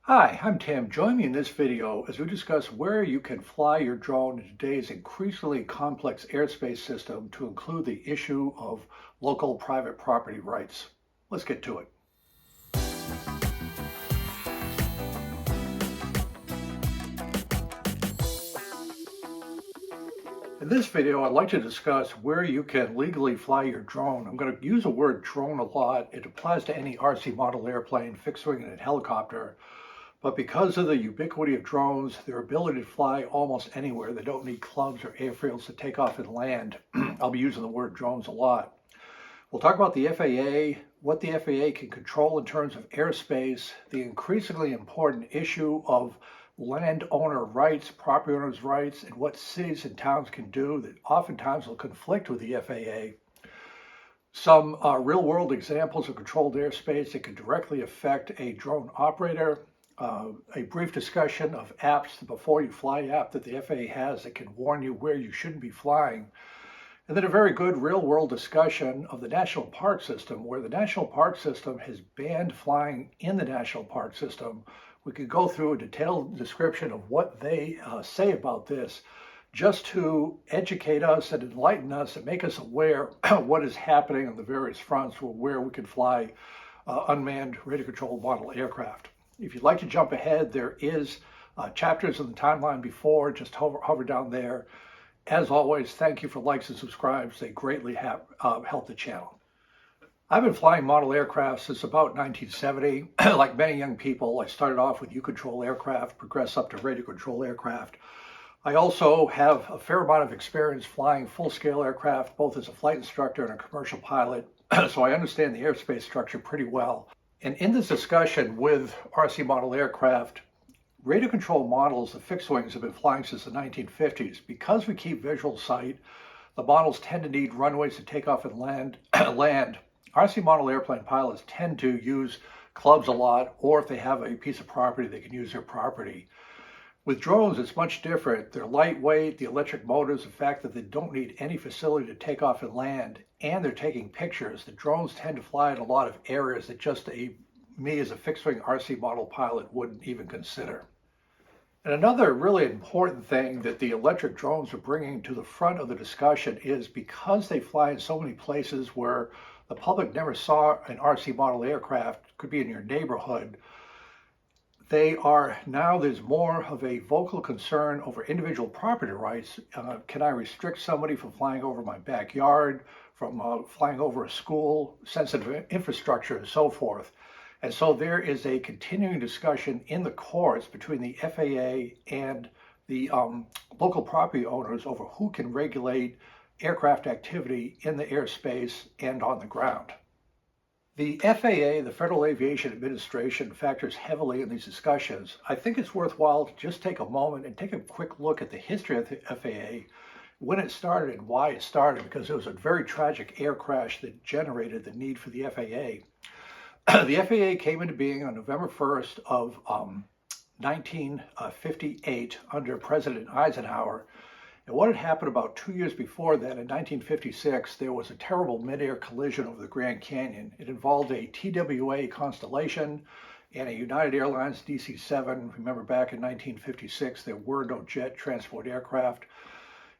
Hi, I'm Tim. Join me in this video as we discuss where you can fly your drone in today's increasingly complex airspace system to include the issue of local private property rights. Let's get to it. In this video, I'd like to discuss where you can legally fly your drone. I'm going to use the word drone a lot. It applies to any RC model airplane, fixed wing, and helicopter. But because of the ubiquity of drones, their ability to fly almost anywhere, they don't need clubs or airfields to take off and land. I'll be using the word drones a lot. We'll talk about the FAA, what the FAA can control in terms of airspace, the increasingly important issue of landowner rights, property owners' rights, and what cities and towns can do that oftentimes will conflict with the FAA. Some real-world examples of controlled airspace that can directly affect a drone operator. A brief discussion of apps, the Before You Fly app that the FAA has that can warn you where you shouldn't be flying. And then a very good real-world discussion of the national park system, where the national park system has banned flying in the national park system. We could go through a detailed description of what they say about this, just to educate us and enlighten us and make us aware of what is happening on the various fronts where we can fly unmanned radio-controlled model aircraft. If you'd like to jump ahead, there is chapters in the timeline before. Just hover down there. As always, thank you for likes and subscribes. They greatly help the channel. I've been flying model aircraft since about 1970. Like many young people, I started off with U-control aircraft, progressed up to radio control aircraft. I also have a fair amount of experience flying full-scale aircraft, both as a flight instructor and a commercial pilot, so I understand the airspace structure pretty well. And in this discussion with RC model aircraft, radio control models, the fixed wings, have been flying since the 1950s. Because we keep visual sight, the models tend to need runways to take off and land. RC model airplane pilots tend to use clubs a lot, or if they have a piece of property, they can use their property. With drones, it's much different. They're lightweight, the electric motors, the fact that they don't need any facility to take off and land, and they're taking pictures. The drones tend to fly in a lot of areas that just me as a fixed-wing RC model pilot wouldn't even consider. And another really important thing that the electric drones are bringing to the front of the discussion is because they fly in so many places where the public never saw an RC model aircraft, could be in your neighborhood, there's more of a vocal concern over individual property rights. Can I restrict somebody from flying over my backyard, from flying over a school, sensitive infrastructure, and so forth? And so there is a continuing discussion in the courts between the FAA and the local property owners over who can regulate aircraft activity in the airspace and on the ground. The FAA, the Federal Aviation Administration, factors heavily in these discussions. I think it's worthwhile to just take a moment and take a quick look at the history of the FAA, when it started and why it started, because it was a very tragic air crash that generated the need for the FAA. The FAA came into being on November 1st of 1958 under President Eisenhower. And what had happened about 2 years before that, in 1956, there was a terrible mid-air collision over the Grand Canyon. It involved a TWA Constellation and a United Airlines DC-7. Remember, back in 1956, there were no jet transport aircraft.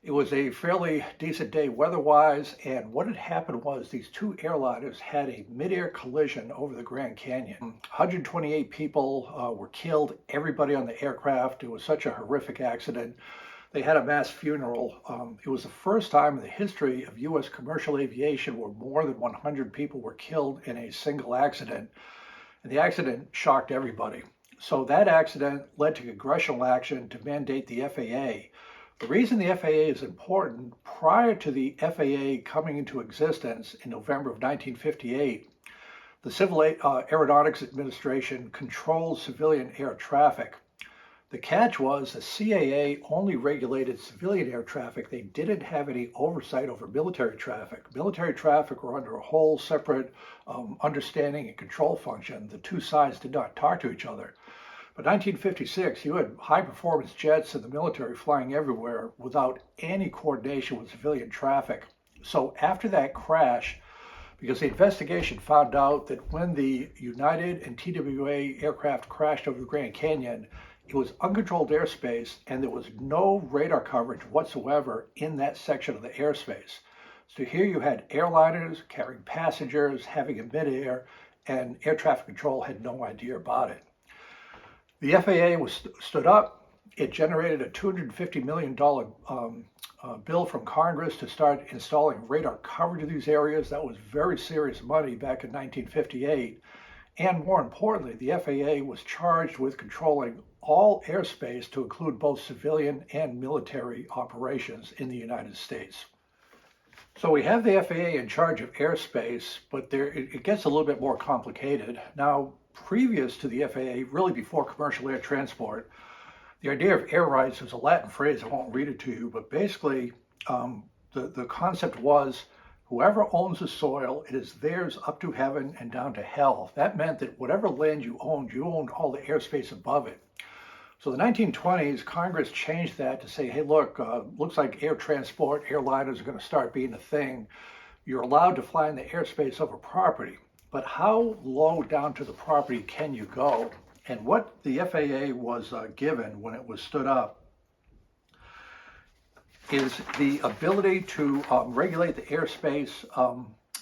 It was a fairly decent day weather-wise, and what had happened was these two airliners had a mid-air collision over the Grand Canyon. 128 people were killed, everybody on the aircraft. It was such a horrific accident. They had a mass funeral. It was the first time in the history of U.S. commercial aviation where more than 100 people were killed in a single accident. And the accident shocked everybody. So that accident led to congressional action to mandate the FAA. The reason the FAA is important, prior to the FAA coming into existence in November of 1958, the Civil Aeronautics Administration controlled civilian air traffic. The catch was the CAA only regulated civilian air traffic. They didn't have any oversight over military traffic. Military traffic were under a whole separate understanding and control function. The two sides did not talk to each other. But 1956, you had high-performance jets in the military flying everywhere without any coordination with civilian traffic. So after that crash, because the investigation found out that when the United and TWA aircraft crashed over the Grand Canyon, it was uncontrolled airspace and there was no radar coverage whatsoever in that section of the airspace. So here you had airliners carrying passengers, having it midair, and air traffic control had no idea about it. The FAA was stood up. It generated a $250 million bill from Congress to start installing radar coverage of these areas. That was very serious money back in 1958. And more importantly, the FAA was charged with controlling all airspace to include both civilian and military operations in the United States. So we have the FAA in charge of airspace, but it gets a little bit more complicated. Now, previous to the FAA, really before commercial air transport, the idea of air rights is a Latin phrase. I won't read it to you, but basically the concept was whoever owns the soil, it is theirs up to heaven and down to hell. That meant that whatever land you owned all the airspace above it. So the 1920s, Congress changed that to say, hey, look, looks like air transport, airliners are going to start being a thing. You're allowed to fly in the airspace over property, but how low down to the property can you go? And what the FAA was given when it was stood up is the ability to regulate the airspace,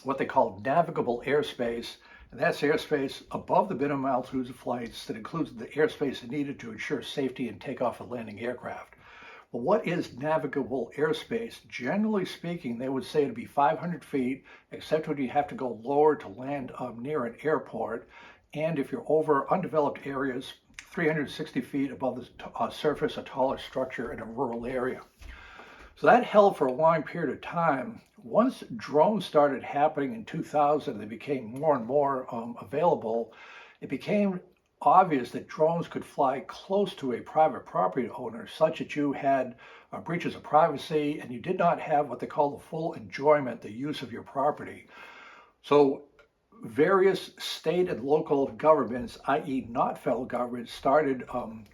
what they call navigable airspace. And that's airspace above the minimum altitudes of flights that includes the airspace needed to ensure safety in takeoff and landing aircraft. Well, what is navigable airspace? Generally speaking, they would say it'd be 500 feet, except when you have to go lower to land near an airport. And if you're over undeveloped areas, 360 feet above the surface, a taller structure in a rural area. So that held for a long period of time. Once drones started happening in 2000, they became more and more available. It became obvious that drones could fly close to a private property owner, such that you had breaches of privacy and you did not have what they call the full enjoyment, the use of your property. So various state and local governments, i.e. not federal governments, started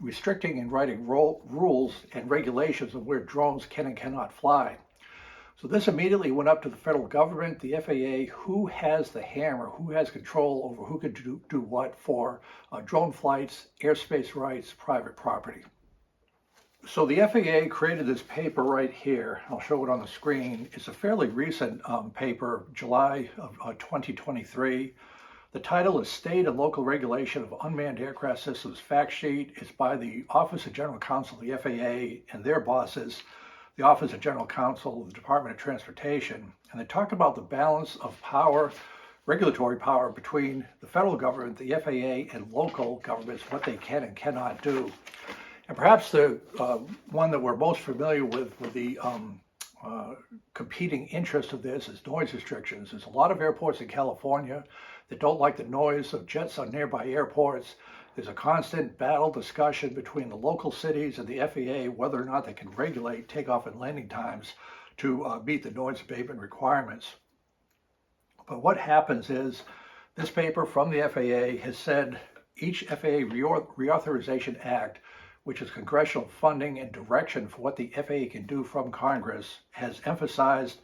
restricting and writing rules and regulations of where drones can and cannot fly. So this immediately went up to the federal government, the FAA, who has the hammer, who has control over who can do what for drone flights, airspace rights, private property. So the FAA created this paper right here. I'll show it on the screen. It's a fairly recent paper, July of 2023. The title is State and Local Regulation of Unmanned Aircraft Systems Fact Sheet. It's by the Office of General Counsel of the FAA and their bosses, the Office of General Counsel of the Department of Transportation. And they talk about the balance of power, regulatory power between the federal government, the FAA, and local governments, what they can and cannot do. And perhaps the one that we're most familiar with the competing interest of this is noise restrictions. There's a lot of airports in California that don't like the noise of jets on nearby airports. There's a constant battle discussion between the local cities and the FAA whether or not they can regulate takeoff and landing times to meet the noise abatement requirements. But what happens is this paper from the FAA has said each FAA Reauthorization Act, which is congressional funding and direction for what the FAA can do from Congress, has emphasized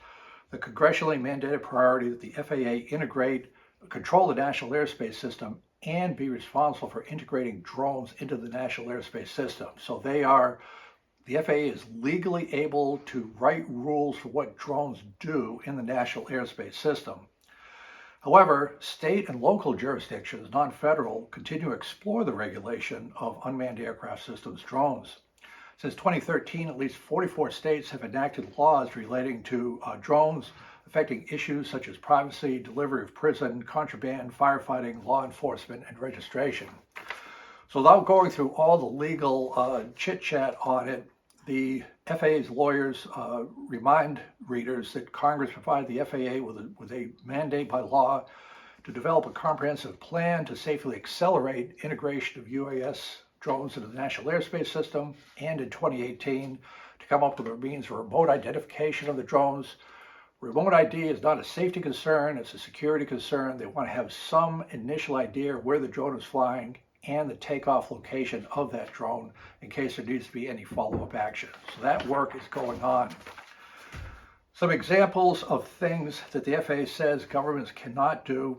the congressionally mandated priority that the FAA integrate, control the national airspace system, and be responsible for integrating drones into the national airspace system. So the FAA is legally able to write rules for what drones do in the national airspace system. However, state and local jurisdictions, non-federal, continue to explore the regulation of unmanned aircraft systems drones. Since 2013, at least 44 states have enacted laws relating to drones, affecting issues such as privacy, delivery of prison, contraband, firefighting, law enforcement, and registration. So without going through all the legal chit-chat on it, the FAA's lawyers remind readers that Congress provided the FAA with a mandate by law to develop a comprehensive plan to safely accelerate integration of UAS drones into the national airspace system, and in 2018 to come up with a means for remote identification of the drones. Remote ID is not a safety concern, it's a security concern. They want to have some initial idea where the drone is flying and the takeoff location of that drone in case there needs to be any follow-up action. So that work is going on. Some examples of things that the FAA says governments cannot do.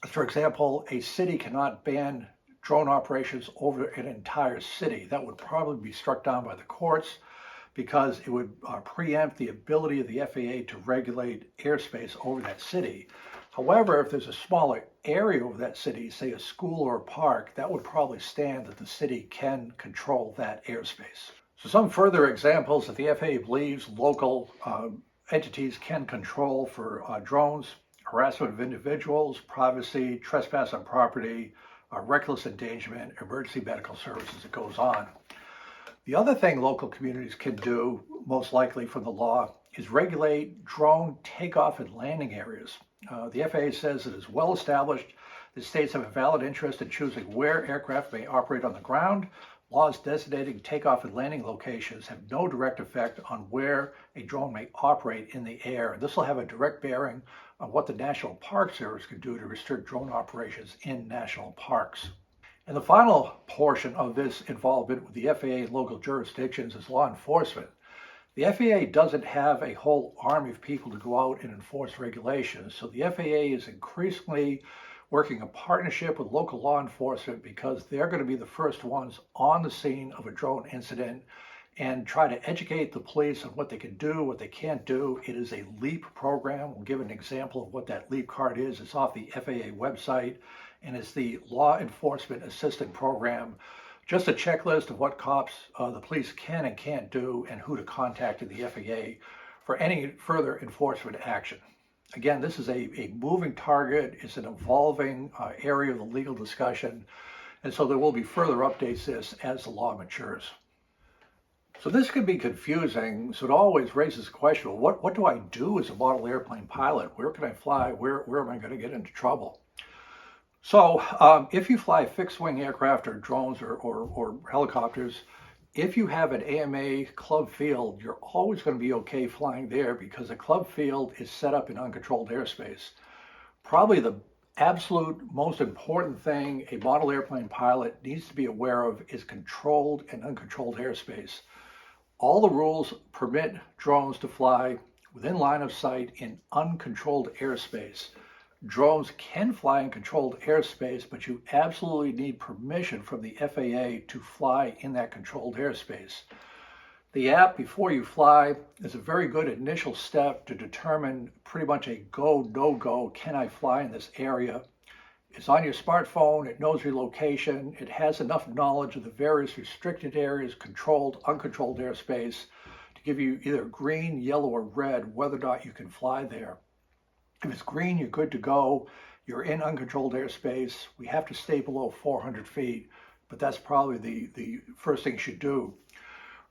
For example, a city cannot ban drone operations over an entire city. That would probably be struck down by the courts because it would preempt the ability of the FAA to regulate airspace over that city. However, if there's a smaller area over that city, say a school or a park, that would probably stand that the city can control that airspace. So some further examples that the FAA believes local entities can control for drones: harassment of individuals, privacy, trespass on property, reckless endangerment, emergency medical services. It goes on. The other thing local communities can do, most likely from the law, is regulate drone takeoff and landing areas. The FAA says it is well established that states have a valid interest in choosing where aircraft may operate on the ground. Laws designating takeoff and landing locations have no direct effect on where a drone may operate in the air. This will have a direct bearing on what the National Park Service can do to restrict drone operations in national parks. And the final portion of this involvement with the FAA and local jurisdictions is law enforcement. The FAA doesn't have a whole army of people to go out and enforce regulations, so the FAA is increasingly working a partnership with local law enforcement because they're going to be the first ones on the scene of a drone incident and try to educate the police on what they can do, what they can't do. It is a LEAP program. We'll give an example of what that LEAP card is. It's off the FAA website, and it's the Law Enforcement Assistant Program. Just a checklist of what cops, the police can and can't do, and who to contact in the FAA for any further enforcement action. Again, this is a moving target. It's an evolving area of the legal discussion, and so there will be further updates to this as the law matures. So this can be confusing, so it always raises the question, well, what do I do as a model airplane pilot? Where can I fly? Where am I going to get into trouble? So if you fly fixed-wing aircraft or drones or helicopters, if you have an AMA club field, you're always going to be okay flying there because a club field is set up in uncontrolled airspace. Probably the absolute most important thing a model airplane pilot needs to be aware of is controlled and uncontrolled airspace. All the rules permit drones to fly within line of sight in uncontrolled airspace. Drones can fly in controlled airspace, but you absolutely need permission from the FAA to fly in that controlled airspace. The app before you fly is a very good initial step to determine pretty much a go, no-go, can I fly in this area? It's on your smartphone, it knows your location, it has enough knowledge of the various restricted areas, controlled, uncontrolled airspace to give you either green, yellow, or red whether or not you can fly there. If it's green, you're good to go. You're in uncontrolled airspace. We have to stay below 400 feet, but that's probably the first thing you should do.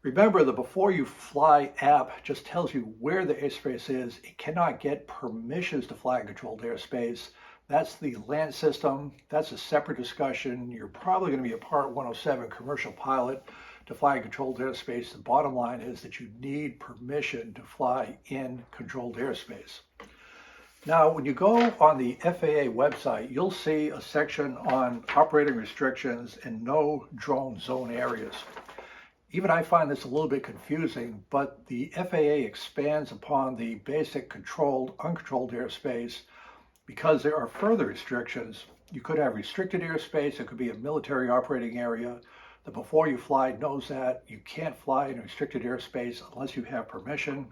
Remember, the Before You Fly app just tells you where the airspace is. It cannot get permissions to fly in controlled airspace. That's the land system. That's a separate discussion. You're probably going to be a Part 107 commercial pilot to fly in controlled airspace. The bottom line is that you need permission to fly in controlled airspace. Now, when you go on the FAA website, you'll see a section on operating restrictions and no drone zone areas. Even I find this a little bit confusing, but the FAA expands upon the basic controlled, uncontrolled airspace because there are further restrictions. You could have restricted airspace. It could be a military operating area. The Before You Fly knows that. You can't fly in restricted airspace unless you have permission.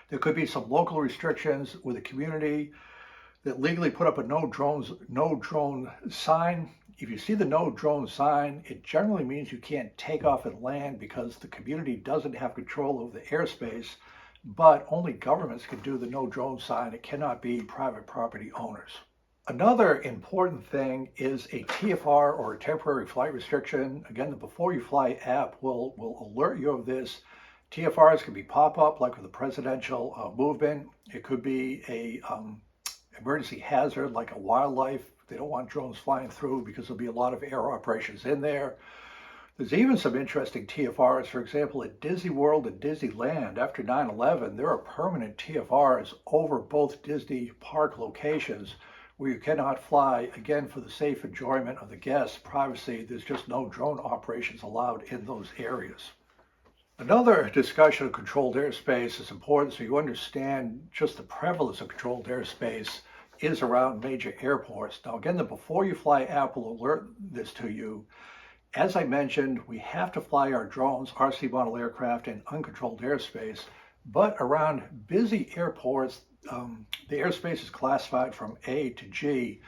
There could be some local restrictions with a community that legally put up a no drone sign. If you see the no drone sign, it generally means you can't take off and land because the community doesn't have control over the airspace, but only governments can do the no drone sign. It cannot be private property owners. Another important thing is a TFR or a temporary flight restriction. Again, the Before You Fly app will alert you of this. TFRs can be pop-up, like with the presidential movement. It could be a emergency hazard, like a wildlife. They don't want drones flying through because there'll be a lot of air operations in there. There's even some interesting TFRs. For example, at Disney World and Disneyland, after 9/11, there are permanent TFRs over both Disney park locations where you cannot fly, again, for the safe enjoyment of the guests' privacy. There's just no drone operations allowed in those areas. Another discussion of controlled airspace is important so you understand just the prevalence of controlled airspace is around major airports. Now again, the Before You Fly app will alert this to you. As I mentioned, we have to fly our drones, RC model aircraft in uncontrolled airspace, but around busy airports, the airspace is classified from A to G.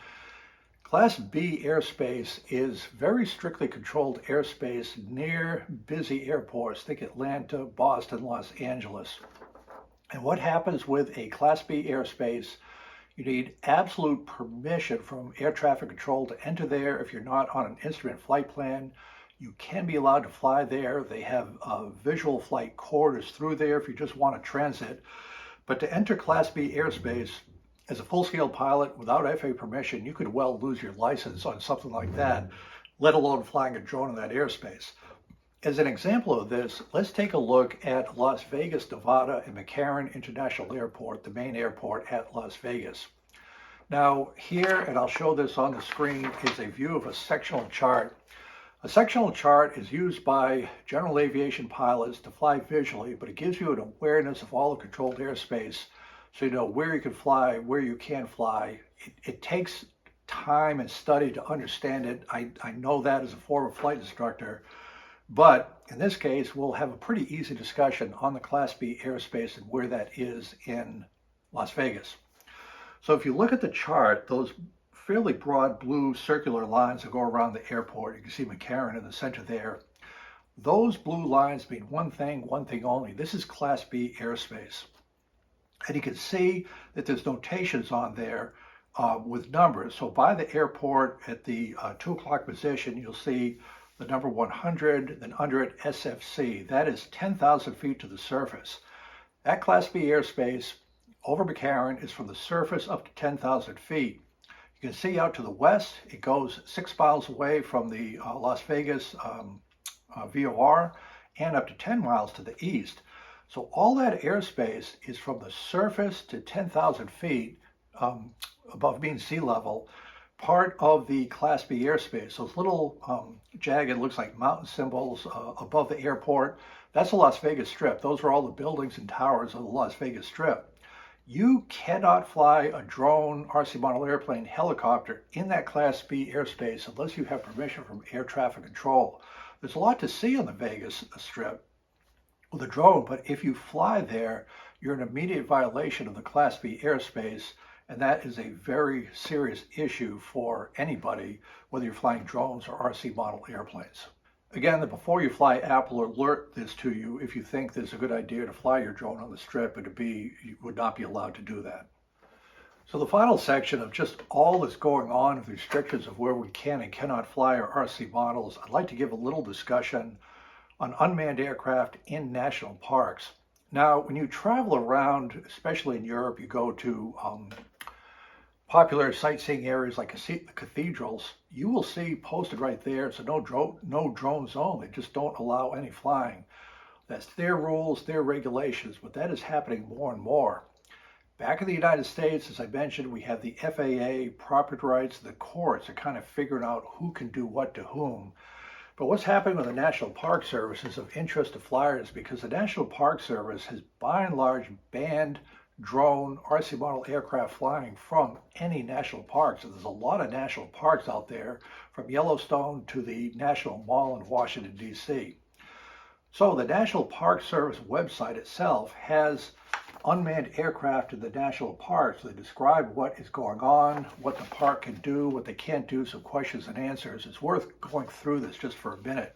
Class B airspace is very strictly controlled airspace near busy airports. Think Atlanta, Boston, Los Angeles. And what happens with a Class B airspace, you need absolute permission from air traffic control to enter there. If you're not on an instrument flight plan, you can be allowed to fly there. They have visual flight corridors through there if you just want to transit. But to enter Class B airspace, as a full-scale pilot without FAA permission, you could well lose your license on something like that, let alone flying a drone in that airspace. As an example of this, let's take a look at Las Vegas, Nevada and McCarran International Airport, the main airport at Las Vegas. Now here, and I'll show this on the screen, is a view of a sectional chart. A sectional chart is used by general aviation pilots to fly visually, but it gives you an awareness of all the controlled airspace so you know where you can fly, where you can't fly. It takes time and study to understand it. I know that as a former flight instructor, but in this case, we'll have a pretty easy discussion on the Class B airspace and where that is in Las Vegas. So if you look at the chart, those fairly broad blue circular lines that go around the airport, you can see McCarran in the center there. Those blue lines mean one thing only. This is Class B airspace. And you can see that there's notations on there with numbers. So by the airport at the 2 o'clock position, you'll see the number 100, then under it SFC. That is 10,000 feet to the surface. That Class B airspace over McCarran is from the surface up to 10,000 feet. You can see out to the west, it goes 6 miles away from the Las Vegas VOR and up to 10 miles to the east. So all that airspace is from the surface to 10,000 feet above mean sea level, part of the Class B airspace. Those little jagged, looks like mountain symbols above the airport, that's the Las Vegas Strip. Those are all the buildings and towers of the Las Vegas Strip. You cannot fly a drone, RC model airplane, helicopter in that Class B airspace unless you have permission from air traffic control. There's a lot to see on the Vegas Strip with a drone, but if you fly there, you're in immediate violation of the Class B airspace, and that is a very serious issue for anybody, whether you're flying drones or RC model airplanes. Again, the Before You Fly app will alert this to you if you think there's a good idea to fly your drone on the Strip, and you would not be allowed to do that. So the final section of just all that's going on with restrictions of where we can and cannot fly our RC models, I'd like to give a little discussion on unmanned aircraft in national parks. Now, when you travel around, especially in Europe, you go to popular sightseeing areas like cathedrals, you will see posted right there, it's a no drone zone. They just don't allow any flying. That's their rules, their regulations, but that is happening more and more. Back in the United States, as I mentioned, we have the FAA, property rights, the courts are kind of figuring out who can do what to whom. But what's happening with the National Park Service is of interest to flyers because the National Park Service has by and large banned drone RC model aircraft flying from any national parks. And there's a lot of national parks out there, from Yellowstone to the National Mall in Washington, D.C. So the National Park Service website itself has unmanned aircraft in the national parks. They describe what is going on, what the park can do, what they can't do, some questions and answers. It's worth going through this just for a minute.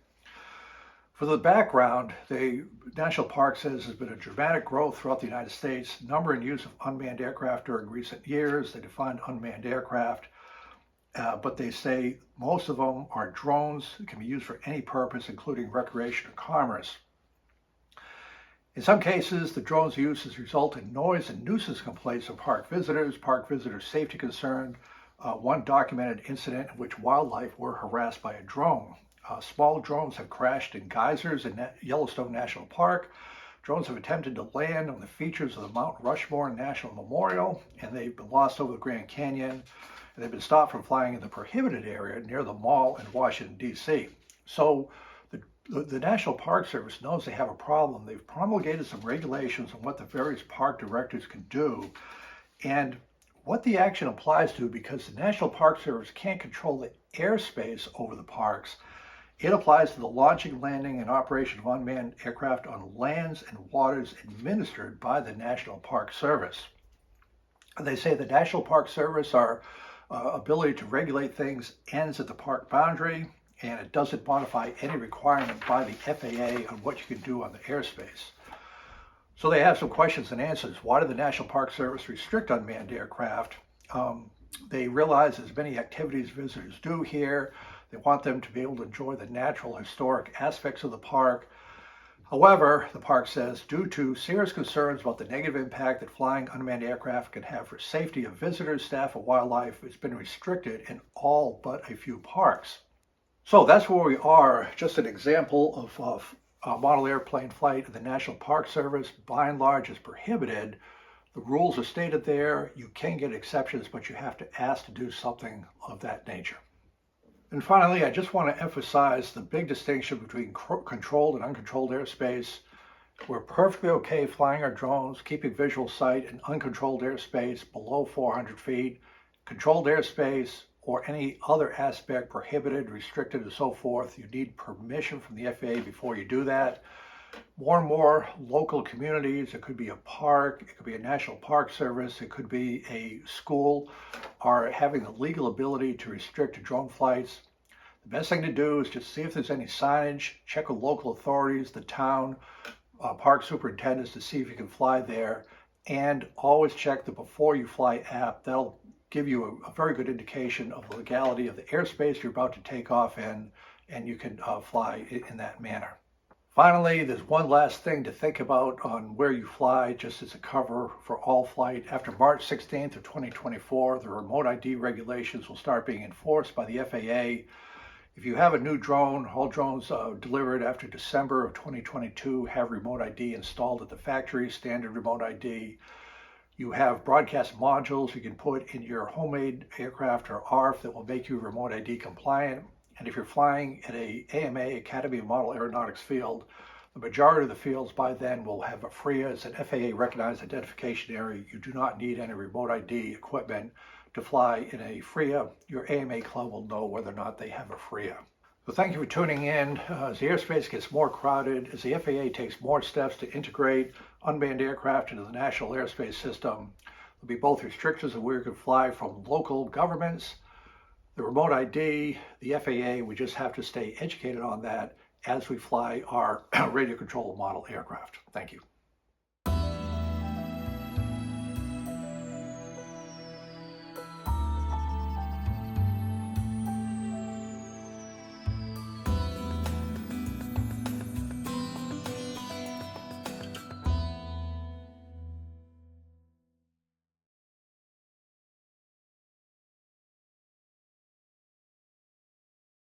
For the background, the National Park says there's been a dramatic growth throughout the United States, number and use of unmanned aircraft during recent years. They define unmanned aircraft, but they say most of them are drones that can be used for any purpose, including recreation or commerce. In some cases, the drone's use has resulted in noise and nuisance complaints from park visitors safety concerned. One documented incident in which wildlife were harassed by a drone. Small drones have crashed in geysers in Yellowstone National Park. Drones have attempted to land on the features of the Mount Rushmore National Memorial, and they've been lost over the Grand Canyon, and they've been stopped from flying in the prohibited area near the mall in Washington, D.C. So the The National Park Service knows they have a problem. They've promulgated some regulations on what the various park directors can do and what the action applies to, because the National Park Service can't control the airspace over the parks. It applies to the launching, landing, and operation of unmanned aircraft on lands and waters administered by the National Park Service. They say the National Park Service, our ability to regulate things ends at the park boundary, and it doesn't modify any requirement by the FAA on what you can do on the airspace. So they have some questions and answers. Why did the National Park Service restrict unmanned aircraft? They realize as many activities visitors do here. They want them to be able to enjoy the natural, historic aspects of the park. However, the park says, due to serious concerns about the negative impact that flying unmanned aircraft can have for safety of visitors, staff, and wildlife, it's been restricted in all but a few parks. So that's where we are. Just an example of model airplane flight in the National Park Service. By and large, is prohibited. The rules are stated there. You can get exceptions, but you have to ask to do something of that nature. And finally, I just want to emphasize the big distinction between controlled and uncontrolled airspace. We're perfectly okay flying our drones, keeping visual sight in uncontrolled airspace below 400 feet. Controlled airspace or any other aspect prohibited, restricted, and so forth, you need permission from the FAA before you do that. More and more local communities, it could be a park, it could be a National Park Service, it could be a school, are having the legal ability to restrict drone flights. The best thing to do is just see if there's any signage, check with local authorities, the town, park superintendents to see if you can fly there, and always check the Before You Fly app. That'll give you a very good indication of the legality of the airspace you're about to take off in, and you can fly in that manner. Finally, there's one last thing to think about on where you fly, just as a cover for all flight. After March 16th of 2024, the remote ID regulations will start being enforced by the FAA. If you have a new drone, all drones delivered after December of 2022 have remote ID installed at the factory, standard remote ID. You have broadcast modules you can put in your homemade aircraft or ARF that will make you remote ID compliant. And if you're flying at a AMA, Academy of Model Aeronautics field, the majority of the fields by then will have a FRIA. It's an FAA recognized identification area. You do not need any remote ID equipment to fly in a FRIA. Your AMA club will know whether or not they have a FRIA. So thank you for tuning in. As the airspace gets more crowded, as the FAA takes more steps to integrate unmanned aircraft into the national airspace system, there'll be both restrictions of where you can fly from local governments, the remote ID, the FAA. We just have to stay educated on that as we fly our radio control model aircraft. Thank you.